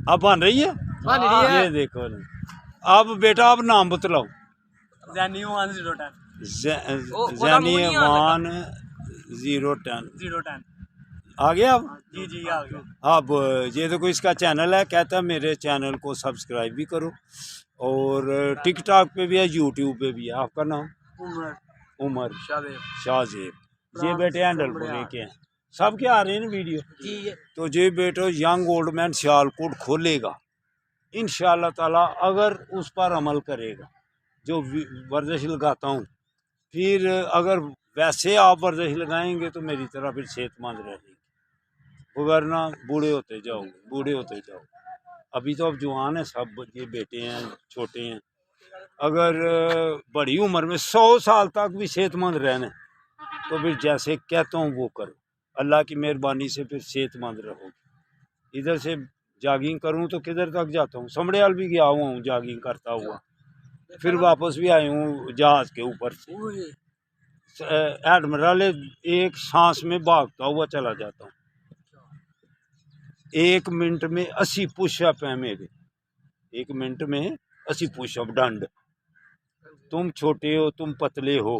अब बन रही है, ये देखो। अब बेटा अब नाम बतलाओ। ज़ैनी 1010 आ गया अब। जी आ गया। अब ये देखो इसका चैनल है, कहता है मेरे चैनल को सब्सक्राइब भी करो, और टिकटॉक पे भी है, यूट्यूब पे भी है। आपका नाम? उमर शाहजेब। ये बेटे हैंडलपुरे के हैं, सब के आ रहे हैं वीडियो। तो ये बेटो यंग ओल्ड मैन सियालकोट खोलेगा इंशाअल्लाह ताला, अगर उस पर अमल करेगा जो वर्जिश लगाता हूँ। फिर अगर वैसे आप वर्जिश लगाएंगे तो मेरी तरह फिर सेहतमंद रहेगी, वरना बूढ़े होते जाओगे। अभी तो अब जवान है सब, ये बेटे हैं छोटे हैं। अगर बड़ी उम्र में 100 साल तक भी सेहतमंद रहना तो फिर जैसे कहता हूँ वो करो, अल्लाह की मेहरबानी से फिर सेहतमंद रहोगे। इधर से जॉगिंग करूँ तो किधर तक जाता हूँ, समड़ियाल भी गया हुआ हूँ जॉगिंग करता हुआ, फिर वापस भी आया हूँ जहाज के ऊपर से। एडमिरल एक सांस में भागता हुआ चला जाता हूँ। 1 मिनट में 80 पुशअप है मेरे, 1 मिनट में 80 पुशअप डंड। तुम छोटे हो, तुम पतले हो,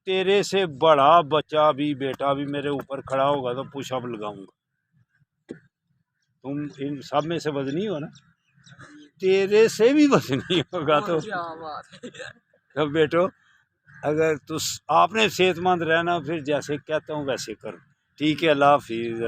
तेरे से बड़ा बच्चा भी बेटा भी मेरे ऊपर खड़ा होगा तो पुशअप लगाऊंगा। तुम इन सब में से वजनी हो ना, तेरे से भी वजनी होगा तो बेटो अगर तो आपने सेहतमंद रहना, फिर जैसे कहता हूँ वैसे करो। ठीक है, अल्लाह हाफिज़।